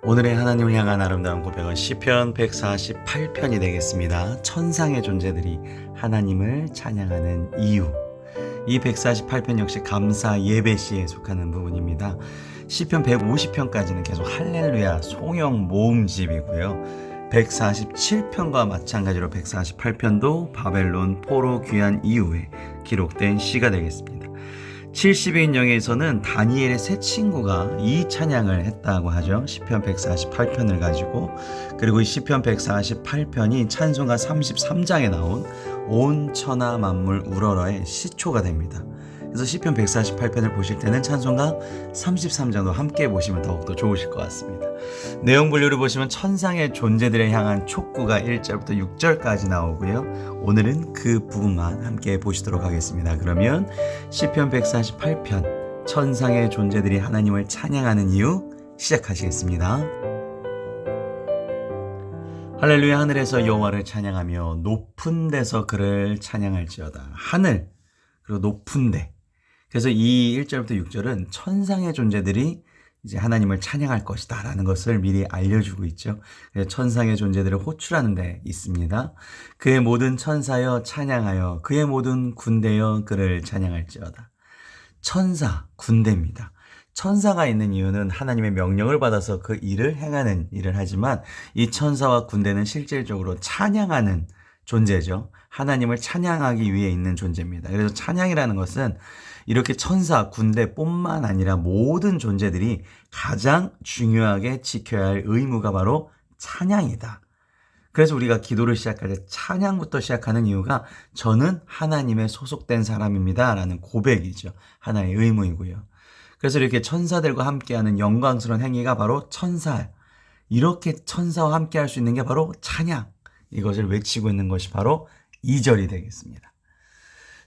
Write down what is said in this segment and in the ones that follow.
오늘의 하나님을 향한 아름다운 고백은 시편 148편이 되겠습니다. 천상의 존재들이 하나님을 찬양하는 이유. 이 148편 역시 감사 예배시에 속하는 부분입니다. 시편 150편까지는 계속 할렐루야 송영 모음집이고요. 147편과 마찬가지로 148편도 바벨론 포로 귀환 이후에 기록된 시가 되겠습니다. 70인 영에서는 다니엘의 세 친구가 이 찬양을 했다고 하죠. 시편 148편을 가지고. 그리고 이 시편 148편이 찬송가 33장에 나온 온 천하 만물 우러러의 시초가 됩니다. 그래서 시편 148편을 보실 때는 찬송가 33장도 함께 보시면 더욱더 좋으실 것 같습니다. 내용 분류를 보시면 천상의 존재들에 향한 촉구가 1절부터 6절까지 나오고요. 오늘은 그 부분만 함께 보시도록 하겠습니다. 그러면 시편 148편 천상의 존재들이 하나님을 찬양하는 이유 시작하시겠습니다. 할렐루야. 하늘에서 여호와를 찬양하며 높은 데서 그를 찬양할지어다. 하늘 그리고 높은 데. 그래서 이 1절부터 6절은 천상의 존재들이 이제 하나님을 찬양할 것이다 라는 것을 미리 알려주고 있죠. 천상의 존재들을 호출하는 데 있습니다. 그의 모든 천사여 찬양하여 그의 모든 군대여 그를 찬양할지어다. 천사, 군대입니다. 천사가 있는 이유는 하나님의 명령을 받아서 그 일을 행하는 일을 하지만 이 천사와 군대는 실질적으로 찬양하는 존재죠. 하나님을 찬양하기 위해 있는 존재입니다. 그래서 찬양이라는 것은 이렇게 천사, 군대뿐만 아니라 모든 존재들이 가장 중요하게 지켜야 할 의무가 바로 찬양이다. 그래서 우리가 기도를 시작할 때 찬양부터 시작하는 이유가 저는 하나님의 소속된 사람입니다 라는 고백이죠. 하나의 의무이고요. 그래서 이렇게 천사들과 함께하는 영광스러운 행위가 바로 천사. 이렇게 천사와 함께할 수 있는 게 바로 찬양. 이것을 외치고 있는 것이 바로 2절이 되겠습니다.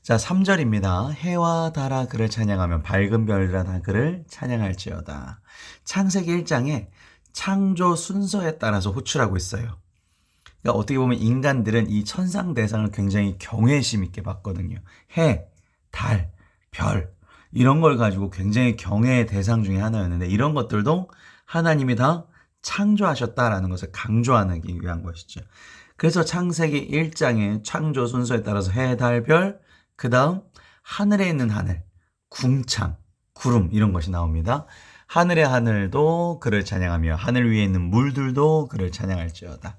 자, 3절입니다. 해와 달아 그를 찬양하면 밝은 별들아 다 그를 찬양할지어다. 창세기 1장에 창조 순서에 따라서 호출하고 있어요. 그러니까 어떻게 보면 인간들은 이 천상 대상을 굉장히 경외심 있게 봤거든요. 해, 달, 별 이런 걸 가지고 굉장히 경외의 대상 중에 하나였는데 이런 것들도 하나님이 다 창조하셨다라는 것을 강조하기 위한 것이죠. 그래서 창세기 1장의 창조 순서에 따라서 해, 달, 별, 그 다음 하늘에 있는 하늘, 궁창, 구름 이런 것이 나옵니다. 하늘의 하늘도 그를 찬양하며 하늘 위에 있는 물들도 그를 찬양할지어다.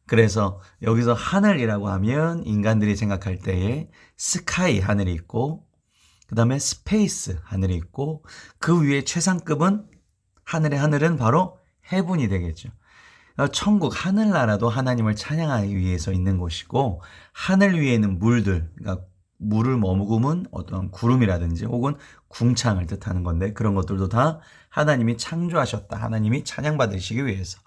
그래서 여기서 하늘이라고 하면 인간들이 생각할 때에 스카이 하늘이 있고 그 다음에 스페이스 하늘이 있고 그 위에 최상급은 하늘의 하늘은 바로 해분이 되겠죠. 천국 하늘나라도 하나님을 찬양하기 위해서 있는 곳이고 하늘 위에 있는 물들 그러니까 물을 머금은 어떤 구름이라든지 혹은 궁창을 뜻하는 건데 그런 것들도 다 하나님이 창조하셨다. 하나님이 찬양받으시기 위해서.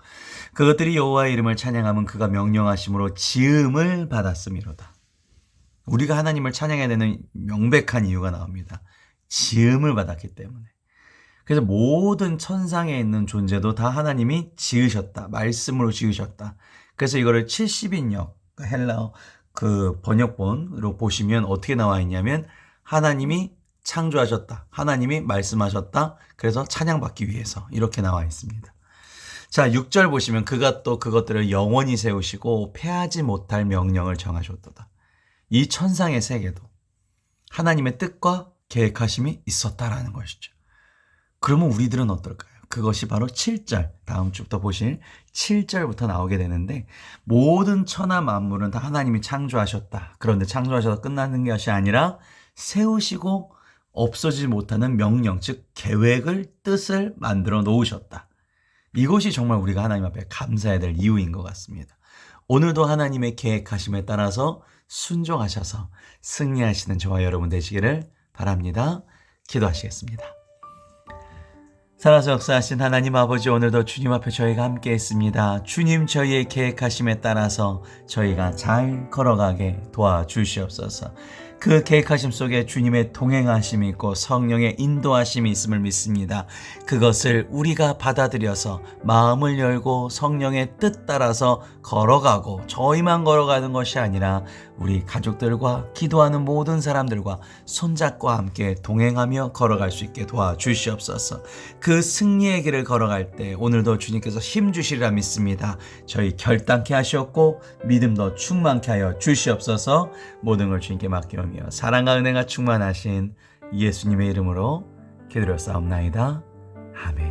그것들이 여호와의 이름을 찬양하면 그가 명령하심으로 지음을 받았음이로다. 우리가 하나님을 찬양해야 되는 명백한 이유가 나옵니다. 지음을 받았기 때문에. 그래서 모든 천상에 있는 존재도 다 하나님이 지으셨다. 말씀으로 지으셨다. 그래서 이거를 70인역 헬라어 그 번역본으로 보시면 어떻게 나와 있냐면 하나님이 창조하셨다. 하나님이 말씀하셨다. 그래서 찬양받기 위해서 이렇게 나와 있습니다. 자, 6절 보시면 그가 또 그것들을 영원히 세우시고 패하지 못할 명령을 정하셨도다. 이 천상의 세계도 하나님의 뜻과 계획하심이 있었다라는 것이죠. 그러면 우리들은 어떨까요? 그것이 바로 7절, 다음 주부터 보실 7절부터 나오게 되는데 모든 천하 만물은 다 하나님이 창조하셨다. 그런데 창조하셔서 끝나는 것이 아니라 세우시고 없어지지 못하는 명령, 즉 계획을, 뜻을 만들어 놓으셨다. 이것이 정말 우리가 하나님 앞에 감사해야 될 이유인 것 같습니다. 오늘도 하나님의 계획하심에 따라서 순종하셔서 승리하시는 저와 여러분 되시기를 바랍니다. 기도하시겠습니다. 살아서 역사하신 하나님 아버지, 오늘도 주님 앞에 저희가 함께 했습니다. 주님, 저희의 계획하심에 따라서 저희가 잘 걸어가게 도와주시옵소서. 그 계획하심 속에 주님의 동행하심이 있고 성령의 인도하심이 있음을 믿습니다. 그것을 우리가 받아들여서 마음을 열고 성령의 뜻 따라서 걸어가고 저희만 걸어가는 것이 아니라 우리 가족들과 기도하는 모든 사람들과 손잡고 함께 동행하며 걸어갈 수 있게 도와주시옵소서. 그 승리의 길을 걸어갈 때 오늘도 주님께서 힘 주시리라 믿습니다. 저희 결단케 하시옵고 믿음도 충만케 하여 주시옵소서. 모든 걸 주님께 맡겨오며 사랑과 은혜가 충만하신 예수님의 이름으로 기도드렸사옵나이다. 아멘.